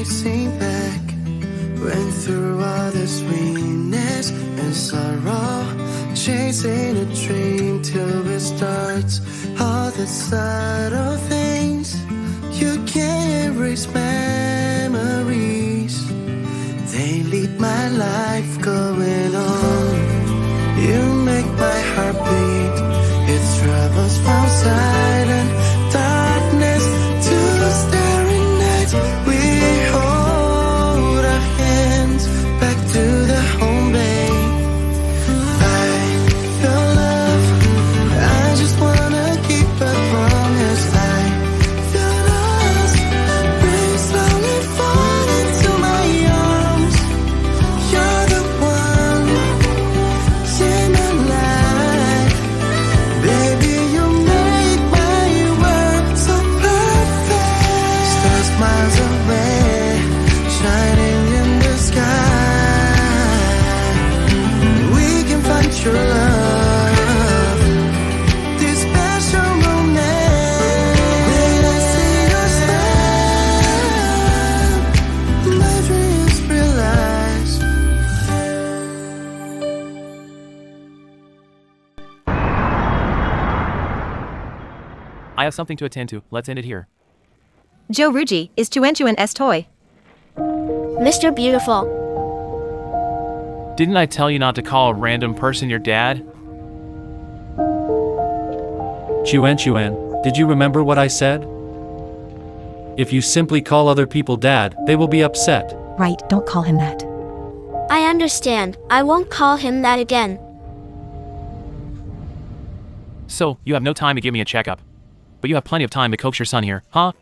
chasing back. Went through all the sweetness and sorrow, chasing a dream till it starts. All the subtle things, you can't erase memories. They lead my life going on. You make my heart beat. It travels from silent darkness to staring nights. We hold our hands back to the home bay. Find your love, I just wanna keep a promise. I feel us, rain slowly fall into my arms. You're the one in my life. Baby, you make my world so perfect. Stars miles away, shining in the sky. We can find your love, this special moment. When I see your smile, my dreams realize. I have something to attend to. Let's end it here. Joe Ruji is Yuwen's toy. Mr. Beautiful. Didn't I tell you not to call a random person your dad? Yuwen, did you remember what I said? If you simply call other people dad, they will be upset. Right, don't call him that. I understand. I won't call him that again. So, you have no time to give me a checkup. But you have plenty of time to coax your son here, huh?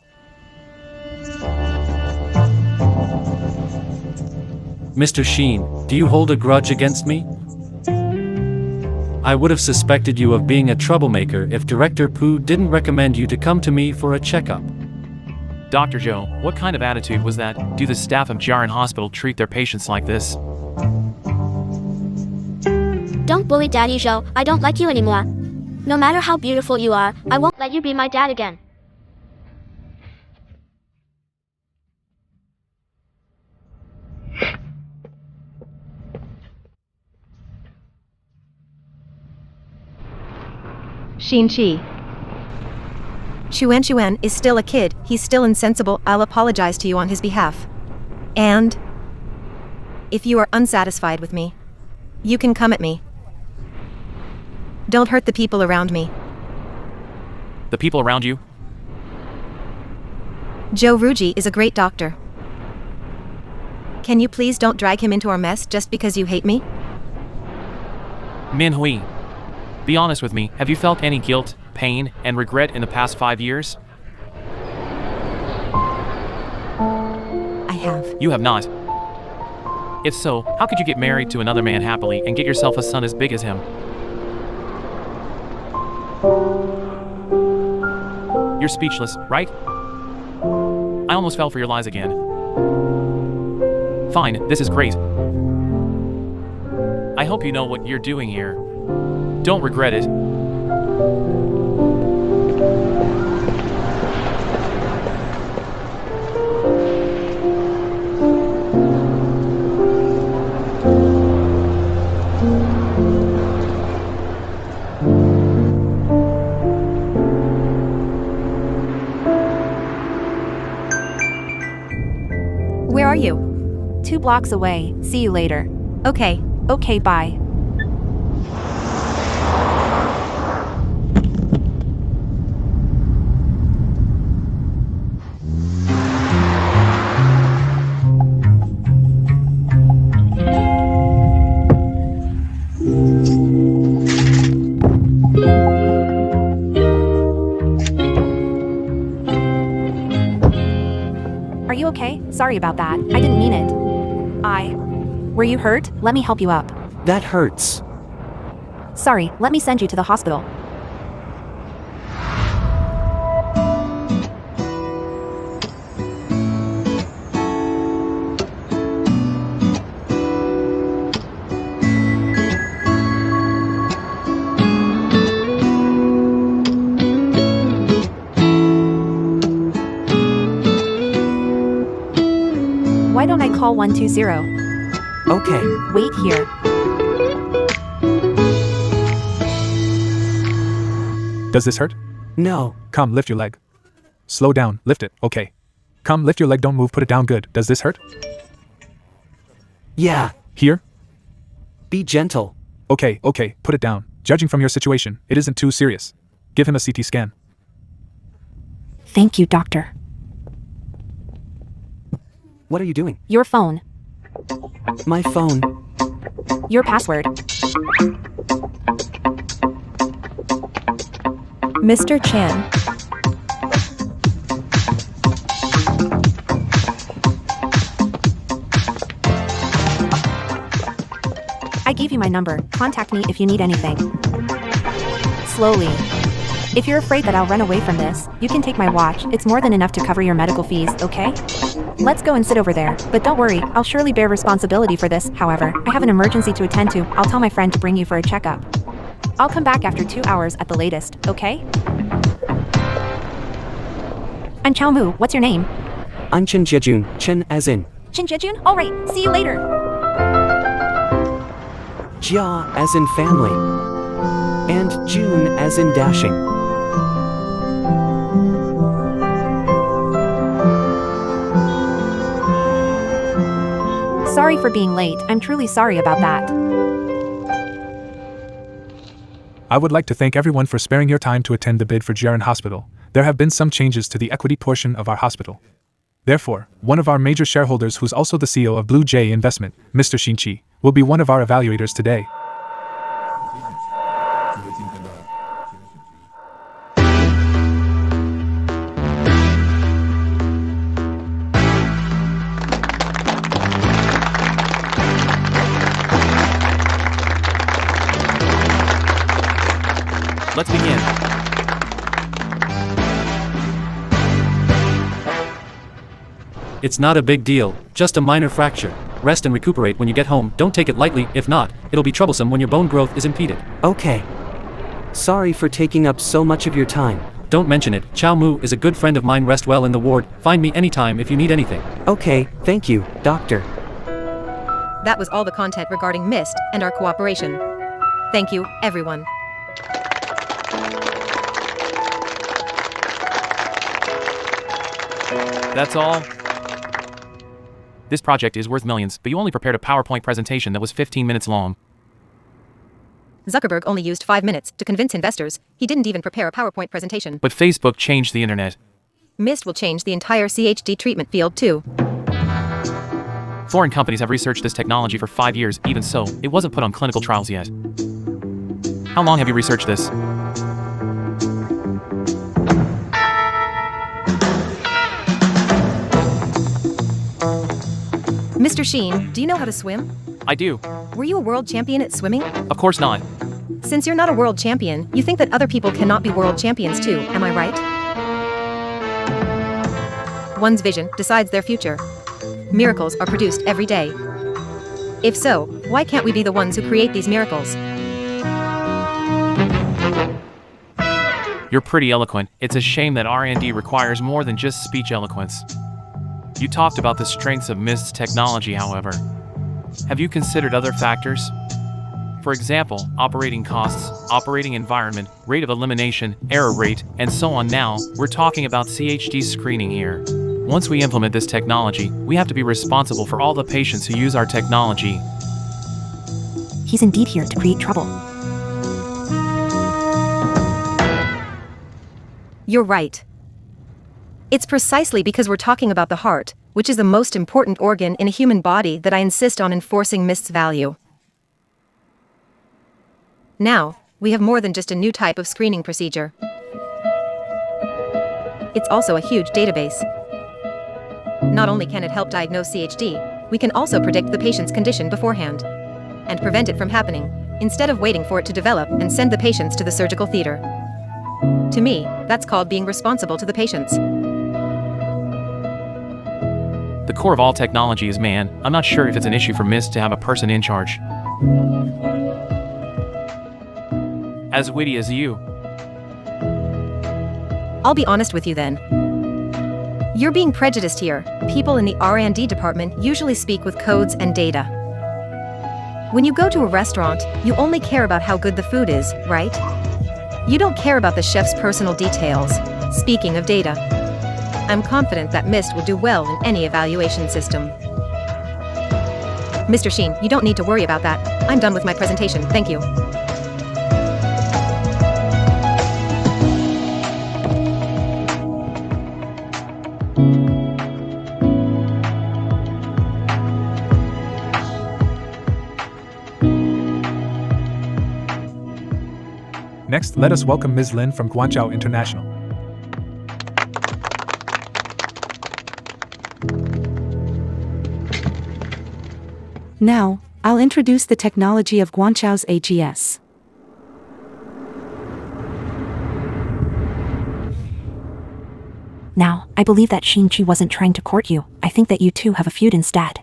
Mr. Sheen, do you hold a grudge against me? I would have suspected you of being a troublemaker if Director Pooh didn't recommend you to come to me for a checkup. Dr. Joe, what kind of attitude was that? Do the staff of Jiaran Hospital treat their patients like this? Don't bully Daddy Joe. I don't like you anymore. No matter how beautiful you are, I won't let you be my dad again. Xin Qi. Yuwen is still a kid. He's still insensible. I'll apologize to you on his behalf. And if you are unsatisfied with me, you can come at me. Don't hurt the people around me. The people around you? Joe Ruji is a great doctor. Can you please don't drag him into our mess just because you hate me? Min Hui, be honest with me. Have you felt any guilt, pain, and regret in the past 5 years? I have. You have not. If so, how could you get married to another man happily and get yourself a son as big as him? You're speechless, right? I almost fell for your lies again. Fine, this is great. I hope you know what you're doing here. Don't regret it. Where are you? 2 blocks away. See you later. Okay. Okay, bye. Are you okay? Sorry about that. I didn't mean it. Were you hurt? Let me help you up. That hurts. Sorry, let me send you to the hospital. Why don't I call 120? Okay. Wait here. Does this hurt? No. Come, lift your leg. Slow down, lift it, okay. Come, lift your leg, don't move, put it down, good. Does this hurt? Yeah. Here? Be gentle. Okay, put it down. Judging from your situation, it isn't too serious. Give him a CT scan. Thank you, doctor. What are you doing? Your phone. My phone. Your password. Mr. Chan. I gave you my number. Contact me if you need anything. Slowly. If you're afraid that I'll run away from this, you can take my watch. It's more than enough to cover your medical fees, okay? Let's go and sit over there. But don't worry, I'll surely bear responsibility for this. However, I have an emergency to attend to. I'll tell my friend to bring you for a checkup. I'll come back after 2 hours at the latest, okay? I'm Chao Mu. What's your name? I'm Chen Jiejun. Chen as in. Xin Qi. Alright, see you later. Jia as in family. And June as in dashing. Sorry for being late. I'm truly sorry about that. I would like to thank everyone for sparing your time to attend the bid for Gül'ün Hospital. There have been some changes to the equity portion of our hospital. Therefore, one of our major shareholders, who's also the CEO of Blue Jay Investment, Mr. Xin Qi, will be one of our evaluators today. Let's begin. It's not a big deal, just a minor fracture. Rest and recuperate when you get home. Don't take it lightly, if not, it'll be troublesome when your bone growth is impeded. Okay. Sorry for taking up so much of your time. Don't mention it. Chao Mu is a good friend of mine. Rest well in the ward. Find me anytime if you need anything. Okay, thank you, doctor. That was all the content regarding MIST and our cooperation. Thank you, everyone. That's all? This project is worth millions, but you only prepared a PowerPoint presentation that was 15 minutes long. Zuckerberg only used 5 minutes to convince investors. He didn't even prepare a PowerPoint presentation. But Facebook changed the internet. MIST will change the entire CHD treatment field too. Foreign companies have researched this technology for 5 years. Even so, it wasn't put on clinical trials yet. How long have you researched this? Mr. Sheen, do you know how to swim? I do. Were you a world champion at swimming? Of course not. Since you're not a world champion, you think that other people cannot be world champions too, am I right? One's vision decides their future. Miracles are produced every day. If so, why can't we be the ones who create these miracles? You're pretty eloquent. It's a shame that R&D requires more than just speech eloquence. You talked about the strengths of MIST's technology, however. Have you considered other factors? For example, operating costs, operating environment, rate of elimination, error rate, and so on. Now, we're talking about CHD screening here. Once we implement this technology, we have to be responsible for all the patients who use our technology. He's indeed here to create trouble. You're right. It's precisely because we're talking about the heart, which is the most important organ in a human body, that I insist on enforcing MIST's value. Now, we have more than just a new type of screening procedure. It's also a huge database. Not only can it help diagnose CHD, we can also predict the patient's condition beforehand and prevent it from happening, instead of waiting for it to develop and send the patients to the surgical theater. To me, that's called being responsible to the patients. The core of all technology is man. I'm not sure if it's an issue for MIST to have a person in charge. As witty as you. I'll be honest with you then. You're being prejudiced here. People in the R&D department usually speak with codes and data. When you go to a restaurant, you only care about how good the food is, right? You don't care about the chef's personal details. Speaking of data, I'm confident that MIST will do well in any evaluation system. Mr. Sheen, you don't need to worry about that. I'm done with my presentation, thank you. Next, let us welcome Ms. Lin from Guangzhou International. Now, I'll introduce the technology of Guangzhou's AGS. Now, I believe that Xin Qi wasn't trying to court you. I think that you two have a feud instead.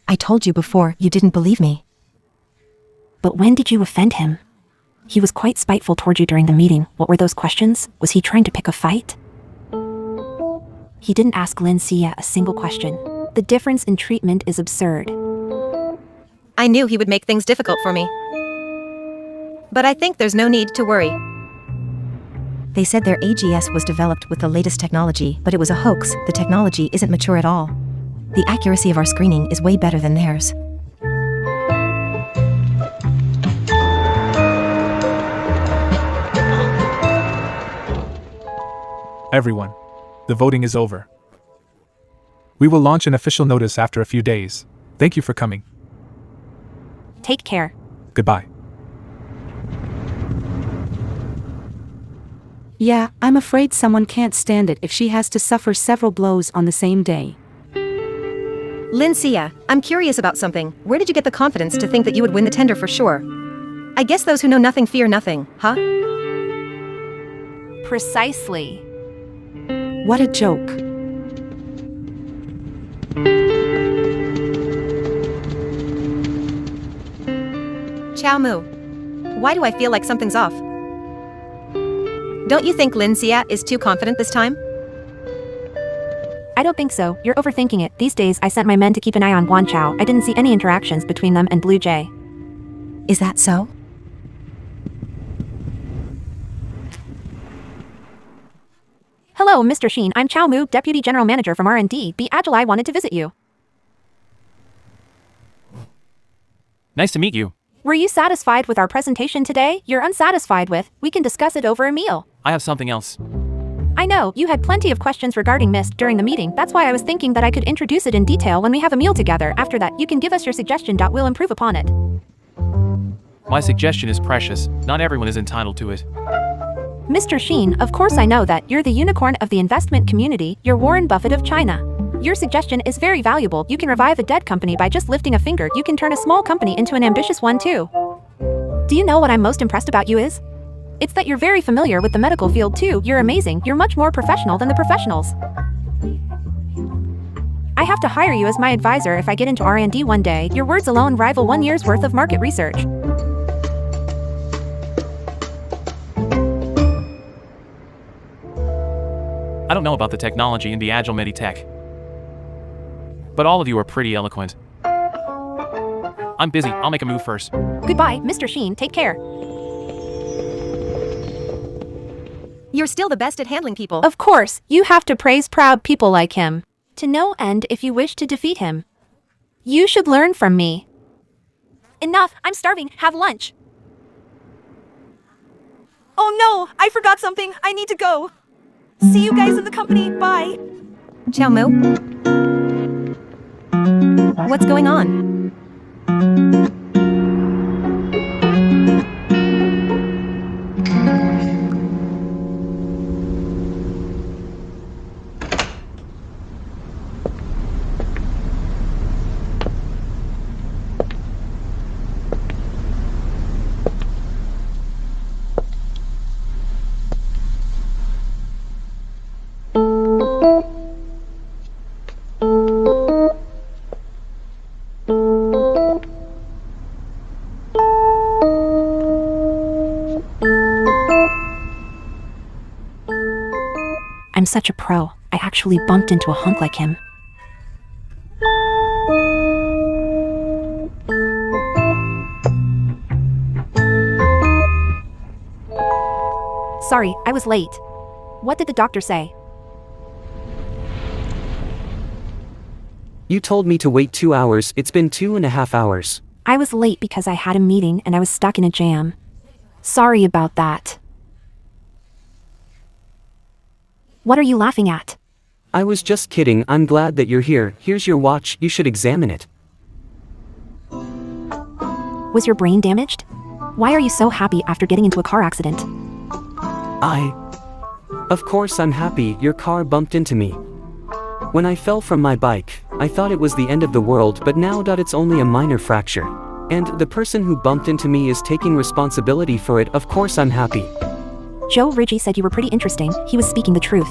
I told you before, you didn't believe me. But when did you offend him? He was quite spiteful toward you during the meeting. What were those questions? Was he trying to pick a fight? He didn't ask Lin Xia a single question. The difference in treatment is absurd. I knew he would make things difficult for me. But I think there's no need to worry. They said their AGS was developed with the latest technology, but it was a hoax. The technology isn't mature at all. The accuracy of our screening is way better than theirs. Everyone, the voting is over. We will launch an official notice after a few days. Thank you for coming. Take care. Goodbye. Yeah, I'm afraid someone can't stand it if she has to suffer several blows on the same day. Lin Xia, I'm curious about something. Where did you get the confidence to think that you would win the tender for sure? I guess those who know nothing fear nothing, huh? Precisely. What a joke. Chow Mu. Why do I feel like something's off? Don't you think Lin Xia is too confident this time? I don't think so. You're overthinking it. These days, I sent my men to keep an eye on Guangzhou. I didn't see any interactions between them and Blue Jay. Is that so? Hello, Mr. Sheen. I'm Chow Mu, Deputy General Manager from R&D. Be agile, I wanted to visit you. Nice to meet you. Were you satisfied with our presentation today? You're unsatisfied with. We can discuss it over a meal. I have something else. I know, you had plenty of questions regarding MIST during the meeting. That's why I was thinking that I could introduce it in detail when we have a meal together. After that, you can give us your suggestion. We'll improve upon it. My suggestion is precious. Not everyone is entitled to it. Mr. Sheen, of course I know that. You're the unicorn of the investment community. You're Warren Buffett of China. Your suggestion is very valuable. You can revive a dead company by just lifting a finger. You can turn a small company into an ambitious one too. Do you know what I'm most impressed about you is? It's that you're very familiar with the medical field too. You're amazing. You're much more professional than the professionals. I have to hire you as my advisor if I get into R&D one day. Your words alone rival 1 year's worth of market research. I don't know about the technology in the Agile Meditech, but all of you are pretty eloquent. I'm busy. I'll make a move first. Goodbye, Mr. Sheen. Take care. You're still the best at handling people. Of course, you have to praise proud people like him. To no end if you wish to defeat him. You should learn from me. Enough, I'm starving. Have lunch. Oh no, I forgot something. I need to go. See you guys in the company. Bye. Chow Mu? What's going on? I'm such a pro. I actually bumped into a hunk like him. Sorry, I was late. What did the doctor say? You told me to wait 2 hours, it's been 2.5 hours. I was late because I had a meeting and I was stuck in a jam. Sorry about that. What are you laughing at? I was just kidding, I'm glad that you're here. Here's your watch, you should examine it. Was your brain damaged? Why are you so happy after getting into a car accident? Of course I'm happy, your car bumped into me. When I fell from my bike, I thought it was the end of the world, but now that it's only a minor fracture. And the person who bumped into me is taking responsibility for it, of course I'm happy. Joe Ridgie said you were pretty interesting, he was speaking the truth.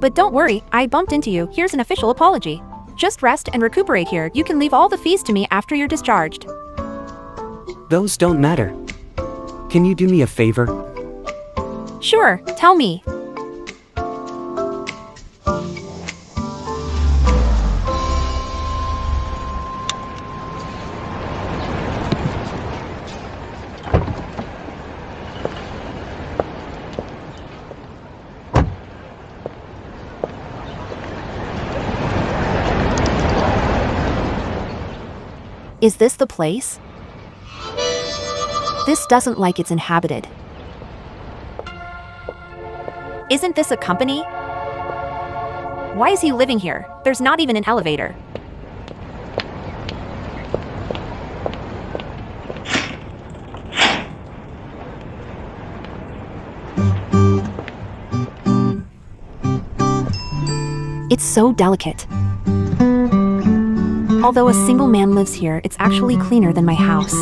But don't worry, I bumped into you, here's an official apology. Just rest and recuperate here, you can leave all the fees to me after you're discharged. Those don't matter. Can you do me a favor? Sure, tell me. Is this the place? This doesn't like it's inhabited. Isn't this a company? Why is he living here? There's not even an elevator. It's so delicate. Although a single man lives here, it's actually cleaner than my house.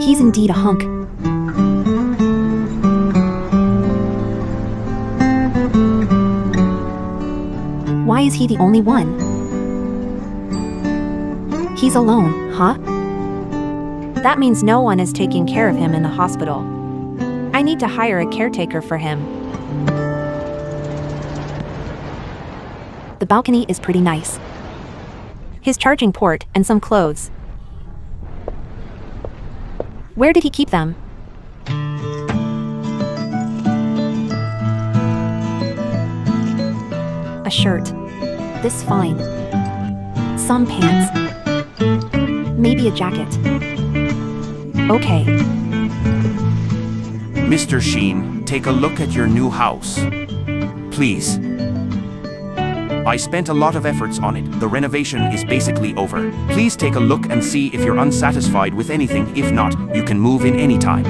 He's indeed a hunk. Why is he the only one? He's alone, huh? That means no one is taking care of him in the hospital. I need to hire a caretaker for him. The balcony is pretty nice. His charging port and some clothes. Where did he keep them? A shirt. This fine. Some pants. Maybe a jacket. Okay. Mr. Sheen, take a look at your new house. Please. I spent a lot of efforts on it. The renovation is basically over. Please take a look and see if you're unsatisfied with anything. If not, you can move in anytime.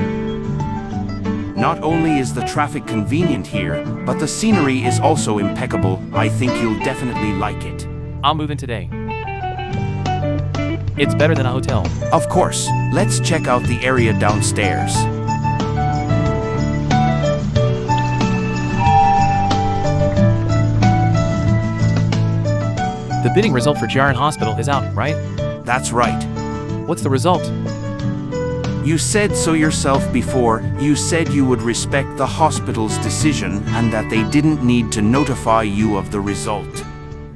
Not only is the traffic convenient here, but the scenery is also impeccable. I think you'll definitely like it. I'll move in today. It's better than a hotel. Of course. Let's check out the area downstairs. The bidding result for Gül'ün Hospital is out, right? That's right. What's the result? You said so yourself before. You said you would respect the hospital's decision and that they didn't need to notify you of the result.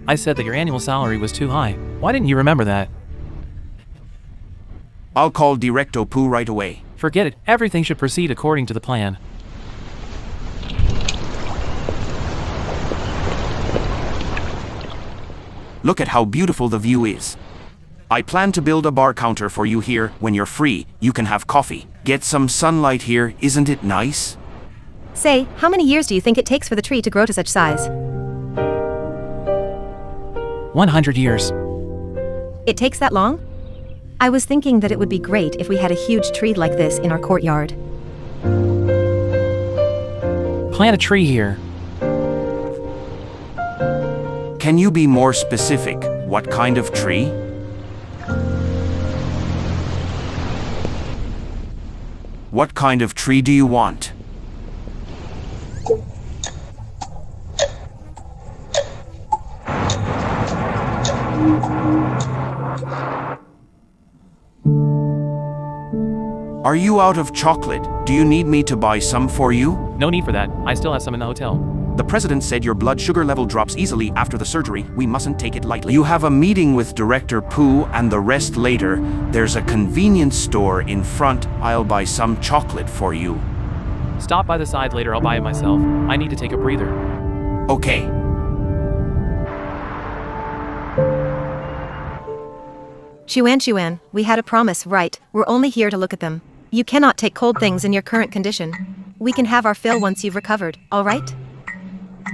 I said that your annual salary was too high. Why didn't you remember that? I'll call Directo Poo right away. Forget it. Everything should proceed according to the plan. Look at how beautiful the view is. I plan to build a bar counter for you here. When you're free, you can have coffee. Get some sunlight here, isn't it nice? Say, how many years do you think it takes for the tree to grow to such size? 100 years. It takes that long? I was thinking that it would be great if we had a huge tree like this in our courtyard. Plant a tree here. Can you be more specific? What kind of tree? What kind of tree do you want? Are you out of chocolate? Do you need me to buy some for you? No need for that. I still have some in the hotel. The president said your blood sugar level drops easily after the surgery. We mustn't take it lightly. You have a meeting with Director Pooh and the rest later. There's a convenience store in front. I'll buy some chocolate for you. Stop by the side later, I'll buy it myself. I need to take a breather. Okay. Yuwen, we had a promise, right? We're only here to look at them. You cannot take cold things in your current condition. We can have our fill once you've recovered, all right?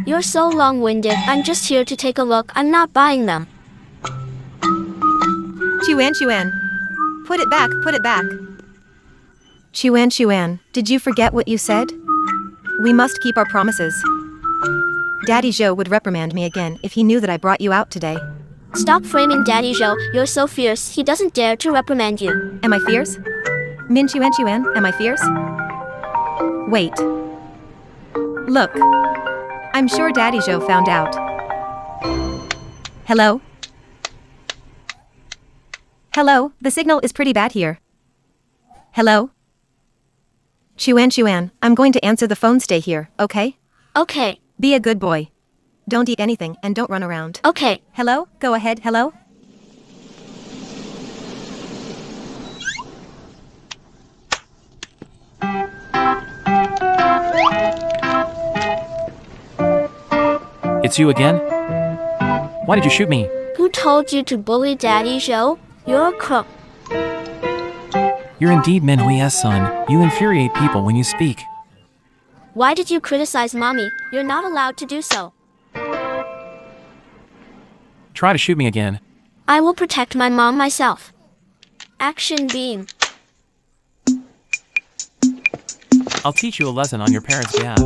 You're so long-winded. I'm just here to take a look. I'm not buying them. Yuwen. Put it back. Yuwen, did you forget what you said? We must keep our promises. Daddy Zhou would reprimand me again if he knew that I brought you out today. Stop framing Daddy Zhou. You're so fierce. He doesn't dare to reprimand you. Am I fierce? Min Yuwen, am I fierce? Wait. Look. I'm sure Daddy Zhou found out. Hello? Hello, the signal is pretty bad here. Hello? Yuwen, I'm going to answer the phone. Stay here, okay? Okay. Be a good boy. Don't eat anything and don't run around. Okay. Hello? Go ahead, hello? It's you again? Why did you shoot me? Who told you to bully Daddy Zhou? You're a crook. You're indeed Min Hui's son. You infuriate people when you speak. Why did you criticize Mommy? You're not allowed to do so. Try to shoot me again. I will protect my mom myself. Action beam. I'll teach you a lesson on your parents' behalf.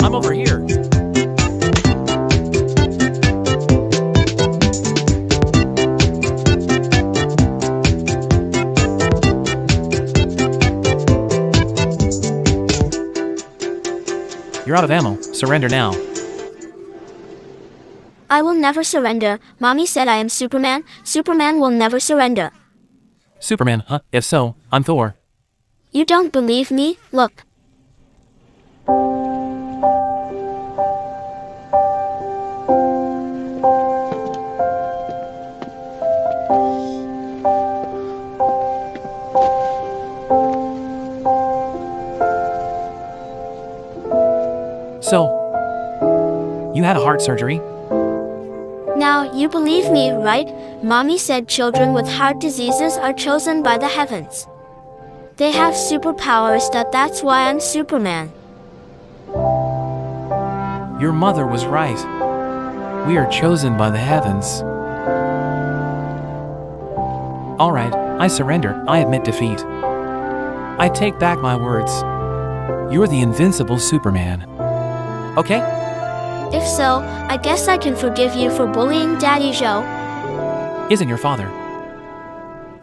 I'm over here. You're out of ammo. Surrender now. I will never surrender. Mommy said I am Superman. Superman will never surrender. Superman, huh? If so, I'm Thor. You don't believe me? Look. So, you had a heart surgery? Now, you believe me, right? Mommy said children with heart diseases are chosen by the heavens. They have superpowers, that's why I'm Superman. Your mother was right. We are chosen by the heavens. Alright, I surrender. I admit defeat. I take back my words. You're the invincible Superman. Okay? If so, I guess I can forgive you for bullying Daddy Zhou. Isn't your father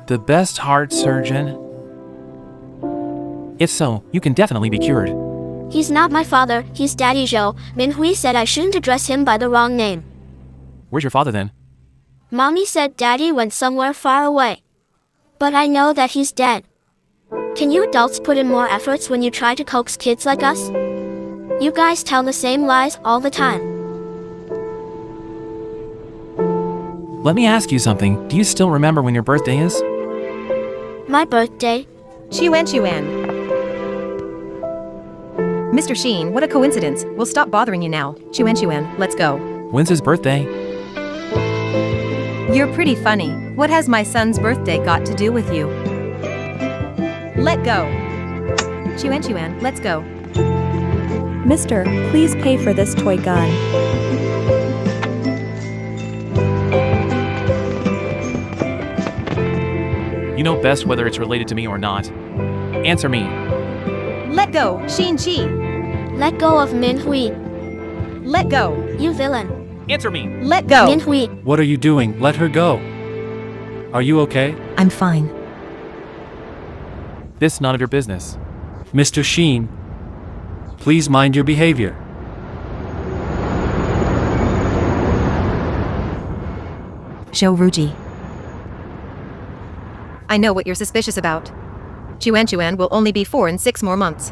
the best heart surgeon? If so, you can definitely be cured. He's not my father, he's Daddy Zhou. Min Hui said I shouldn't address him by the wrong name. Where's your father then? Mommy said Daddy went somewhere far away. But I know that he's dead. Can you adults put in more efforts when you try to coax kids like us? You guys tell the same lies all the time. Let me ask you something. Do you still remember when your birthday is? My birthday? Yuwen. Mr. Sheen, what a coincidence. We'll stop bothering you now. Yuwen, let's go. When's his birthday? You're pretty funny. What has my son's birthday got to do with you? Let go. Yuwen, let's go. Mister, please pay for this toy gun. You know best whether it's related to me or not. Answer me. Let go, Xin Qi. Let go of Min Hui. Let go. You villain. Answer me. Let go. Min Hui. What are you doing? Let her go. Are you okay? I'm fine. This none of your business. Mr. Sheen, please mind your behavior. Zhou Ruji. I know what you're suspicious about. Yuwen will only be 4 in 6 more months.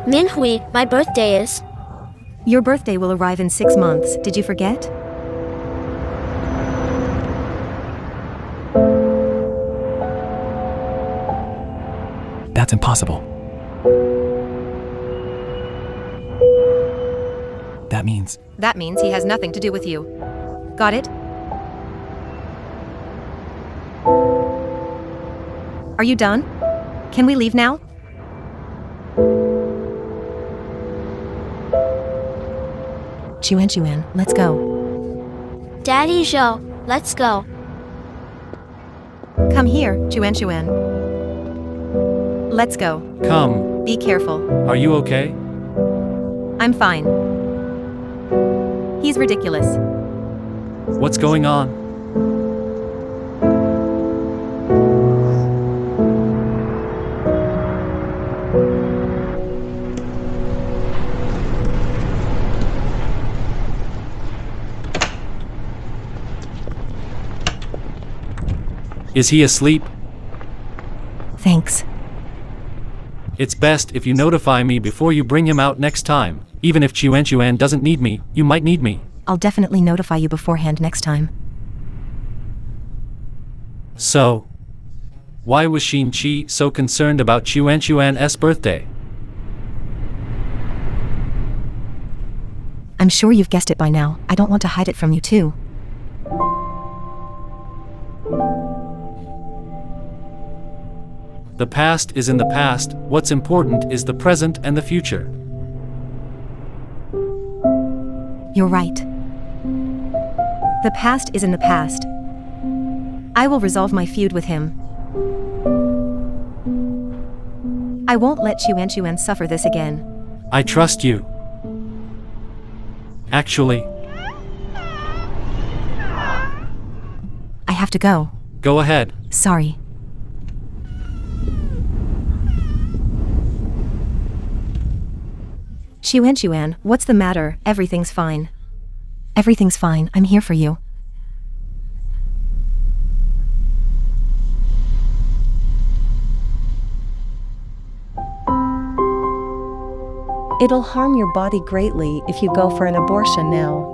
Min Hui, my birthday is. Your birthday will arrive in 6 months. Did you forget? That's impossible. That means he has nothing to do with you. Got it? Are you done? Can we leave now? Yuwen, let's go. Daddy Zhou, let's go. Come here, Yuwen. Let's go. Come. Be careful. Are you okay? I'm fine. He's ridiculous. What's going on? Is he asleep? Thanks. It's best if you notify me before you bring him out next time. Even if Yuwen doesn't need me, you might need me. I'll definitely notify you beforehand next time. So, why was Xin Qi so concerned about Yuwen's birthday? I'm sure you've guessed it by now. I don't want to hide it from you too. The past is in the past. What's important is the present and the future. You're right. The past is in the past. I will resolve my feud with him. I won't let Yuwen suffer this again. I trust you. Actually, I have to go. go ahead. Sorry. Yuwen, what's the matter? Everything's fine. Everything's fine. I'm here for you. It'll harm your body greatly if you go for an abortion now.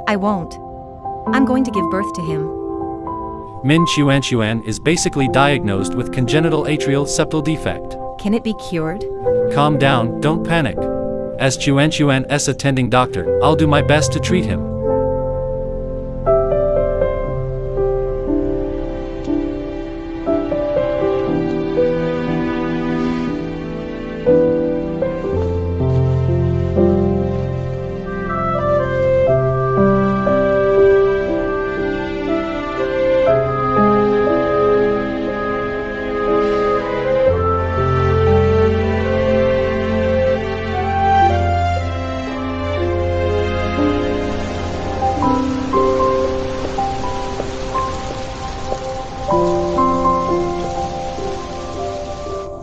I won't. I'm going to give birth to him. Min Yuwen is basically diagnosed with congenital atrial septal defect. Can it be cured? Calm down, don't panic. As Yuwen's attending doctor, I'll do my best to treat him.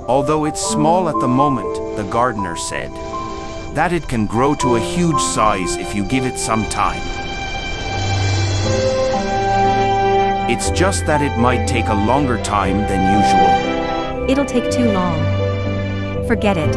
Although it's small at the moment, the gardener said, that it can grow to a huge size if you give it some time. It's just that it might take a longer time than usual. It'll take too long. Forget it.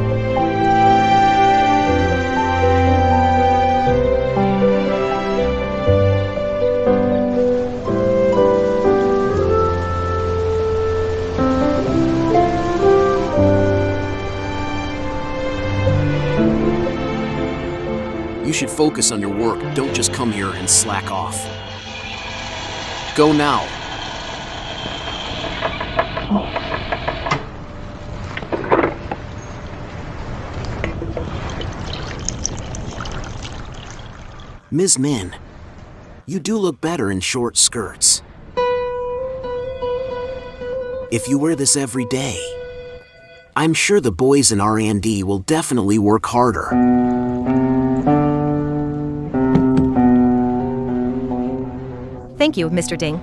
You should focus on your work. Don't just come here and slack off. Go now. Ms. Min, you do look better in short skirts. if you wear this every day. I'm sure the boys in R&D will definitely work harder. Thank you, Mr. Ding.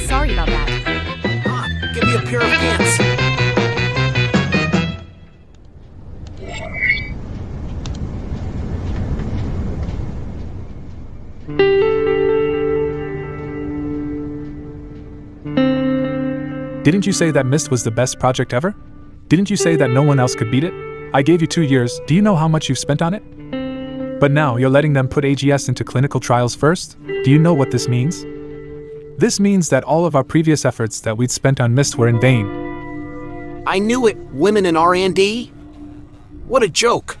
Sorry about that. Give me a pair of pants. Didn't you say that Myst was the best project ever? Didn't you say that no one else could beat it? I gave you 2 years, do you know how much you've spent on it? But now you're letting them put AGS into clinical trials first? Do you know what this means? This means that all of our previous efforts that we'd spent on Myst were in vain. I knew it, women in R&D. What a joke.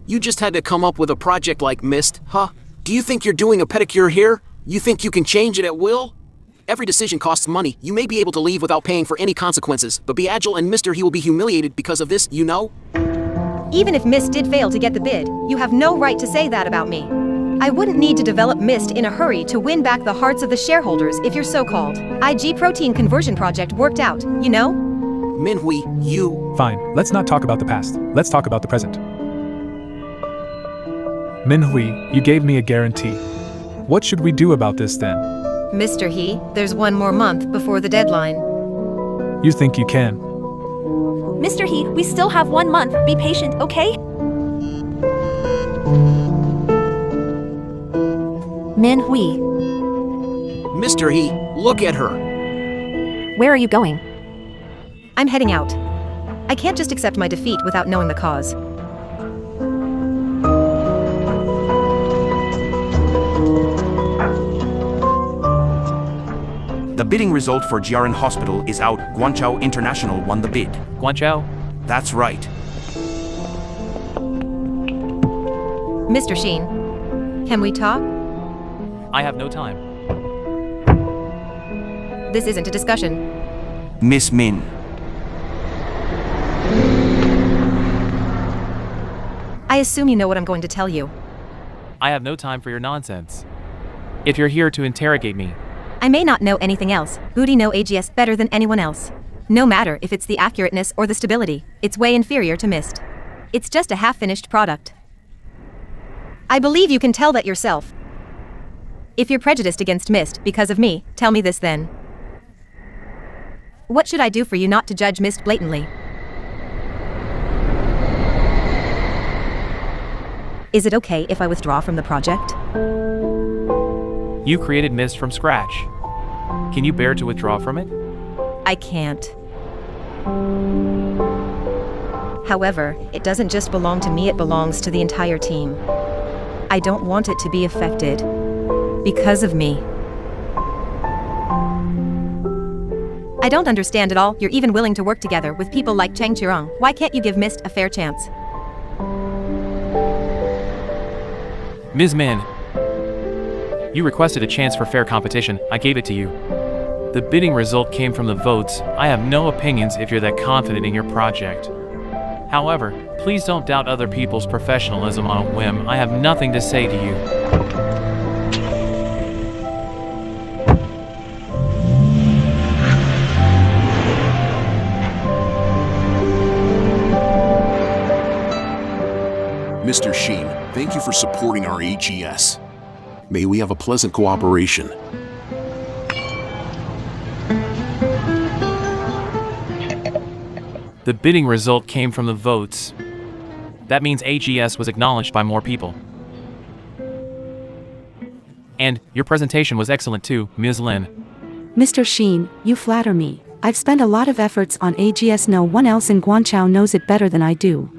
You just had to come up with a project like Myst, huh? Do you think you're doing a pedicure here? You think you can change it at will? Every decision costs money. You may be able to leave without paying for any consequences, but be agile and Mr. He will be humiliated because of this, you know? Even if Myst did fail to get the bid, you have no right to say that about me. I wouldn't need to develop Myst in a hurry to win back the hearts of the shareholders if your so-called IG protein conversion project worked out, you know? Min Hui, you... Fine, let's not talk about the past. Let's talk about the present. Min Hui, you gave me a guarantee. What should we do about this then? Mr. He, there's 1 more month before the deadline. You think you can? Mr. He, we still have 1 month. Be patient, okay? Min Hui, Mr. He, look at her. where are you going? I'm heading out. I can't just accept my defeat without knowing the cause. The bidding result for Gül'ün Hospital is out. Guangzhou International won the bid. Guangzhou? That's right. Mr. Xin, can we talk? I have no time. This isn't a discussion. Miss Min. I assume you know what I'm going to tell you. I have no time for your nonsense. If you're here to interrogate me, I may not know anything else. Booty know AGS better than anyone else. No matter if it's the accurateness or the stability, it's way inferior to Myst. It's just a half-finished product. I believe you can tell that yourself. If you're prejudiced against Myst because of me, tell me this then. What should I do for you not to judge Myst blatantly? Is it okay if I withdraw from the project? you created Myst from scratch. Can you bear to withdraw from it? I can't. However, it doesn't just belong to me, it belongs to the entire team. I don't want it to be affected. Because of me. I don't understand at all. You're even willing to work together with people like Chang Qirong. Why can't you give Myst a fair chance? Ms. Min, you requested a chance for fair competition. I gave it to you. The bidding result came from the votes. I have no opinions if you're that confident in your project. However, please don't doubt other people's professionalism on a whim. I have nothing to say to you. Mr. Xin, thank you for supporting our AGS. May we have a pleasant cooperation. The bidding result came from the votes. That means AGS was acknowledged by more people. And your presentation was excellent too, Ms. Lin. Mr. Xin, you flatter me. I've spent a lot of efforts on AGS. No one else in Guangzhou knows it better than I do.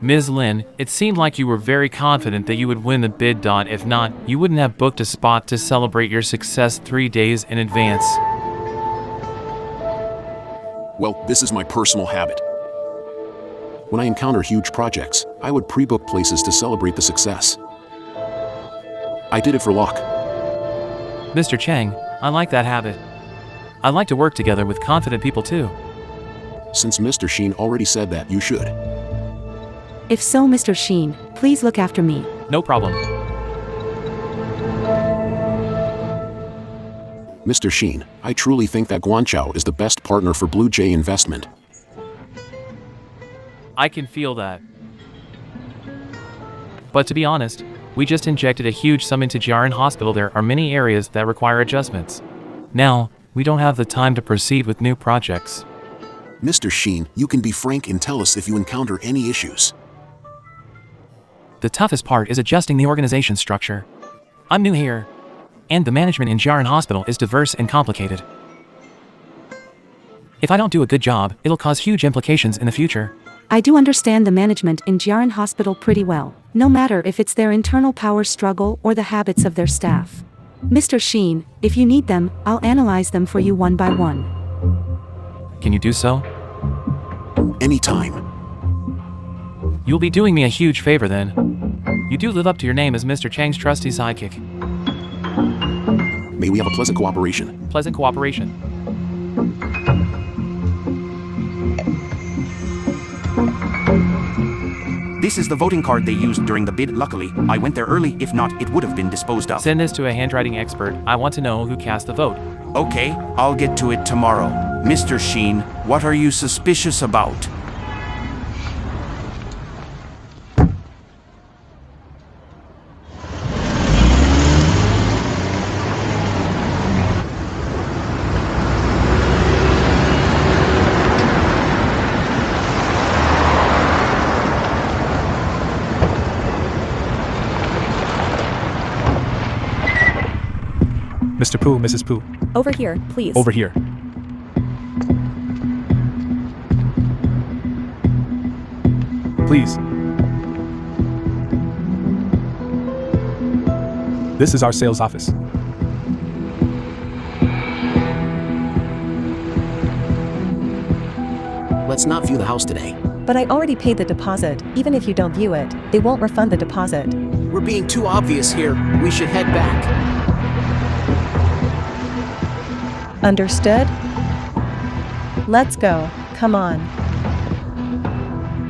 Ms. Lin, it seemed like you were very confident that you would win the bid. If not, you wouldn't have booked a spot to celebrate your success 3 days in advance. Well, this is my personal habit. When I encounter huge projects, I would pre-book places to celebrate the success. I did it for luck. Mr. Chang, I like that habit. I like to work together with confident people too. Since Mr. Xin already said that, you should. If so, Mr. Xin, please look after me. No problem. Mr. Xin, I truly think that Guanchao is the best partner for Blue Jay Investment. I can feel that. But to be honest, we just injected a huge sum into Gül'ün Hospital. There are many areas that require adjustments. Now, we don't have the time to proceed with new projects. Mr. Xin, you can be frank and tell us if you encounter any issues. The toughest part is adjusting the organization structure. I'm new here, and the management in Gül'ün Hospital is diverse and complicated. If I don't do a good job, it'll cause huge implications in the future. I do understand the management in Gül'ün Hospital pretty well, no matter if it's their internal power struggle or the habits of their staff. Mr. Xin, if you need them, I'll analyze them for you one by one. Can you do so? Anytime. You'll be doing me a huge favor then. You do live up to your name as Mr. Chang's trusty sidekick. May we have a pleasant cooperation. Pleasant cooperation. This is the voting card they used during the bid. Luckily, I went there early. If not, it would have been disposed of. Send this to a handwriting expert. I want to know who cast the vote. Okay, I'll get to it tomorrow. Mr. Xin, what are you suspicious about? Mr. Pooh, Mrs. Pooh. Over here, please. Over here. Please. This is our sales office. Let's not view the house today. But I already paid the deposit. Even if you don't view it, they won't refund the deposit. We're being too obvious here. We should head back. Understood? Let's go. Come on.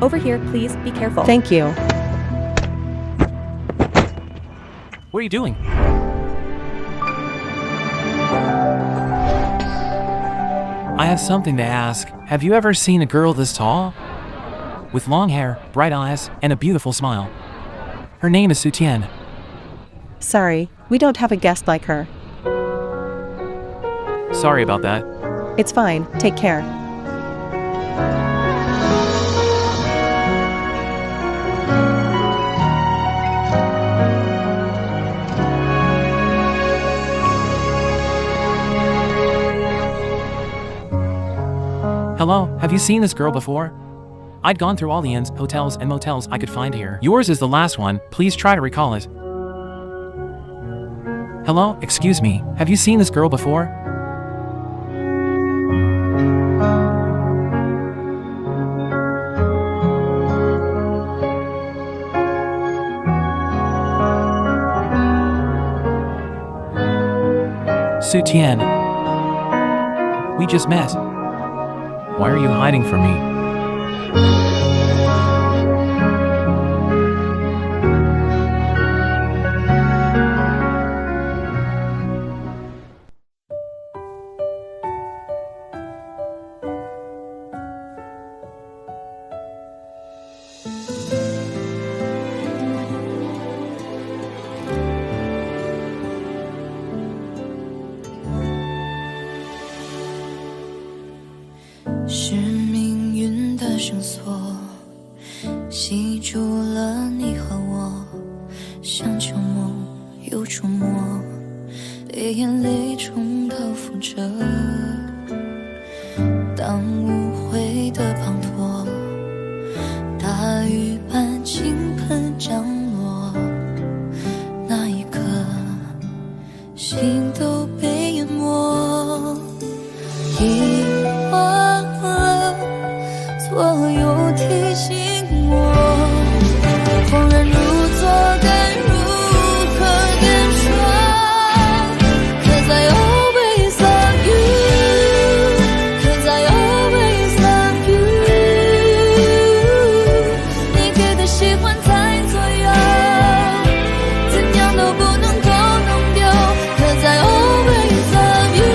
Over here, please, be careful. Thank you. What are you doing? I have something to ask. Have you ever seen a girl this tall? With long hair, bright eyes, and a beautiful smile. Her name is Sutian. Sorry, we don't have a guest like her. Sorry about that. It's fine, take care. Hello, have you seen this girl before? I'd gone through all the inns, hotels, and motels I could find here. Yours is the last one, please try to recall it. Hello, excuse me, have you seen this girl before? Sutian. We just met. Why are you hiding from me? Cause I always love you.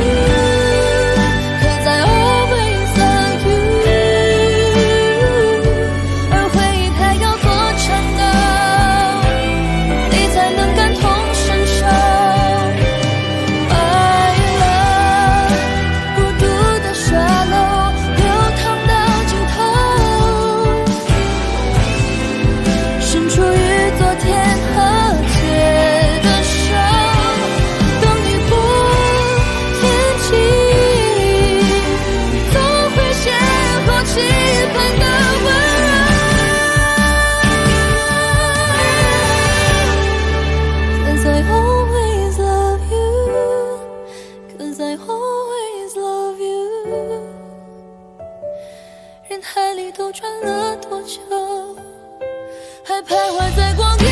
还徘徊在光阴。